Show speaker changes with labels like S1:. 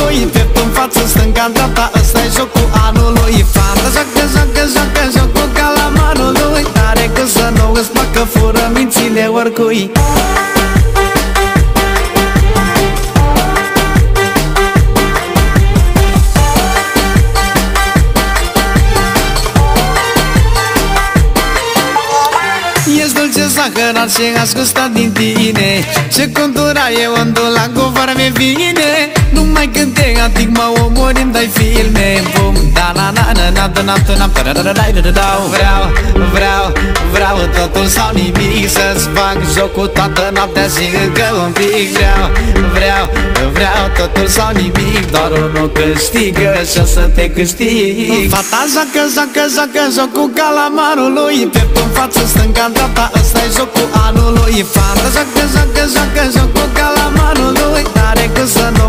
S1: calamarului, piept în față, stânga-n dreapta, ăsta-i jocul anului. Fata joacă, joacă, joacă jocul calamarului, n-are cum să nu îți facă fură mințile oricui. Ești dulce zahărat și aș gusta din tine, ce contura e ondul la govară mi vine. Numai când te ating mă omori, îmi dai filme. Bum, da na na na na da na da na da da da da da da. Vreau totul sau nimic, să-ți fac jocul toată noaptea și încă un pic. Vreau totul sau nimic, doar unul câștigă și o să te câștig. Fata joacă, joacă, joacă jocul calamarului, piept în față, stânga-n dreapta, ăsta-i jocul anului. Fata joacă, joacă, joacă jocul calamarului, n-are cum să nu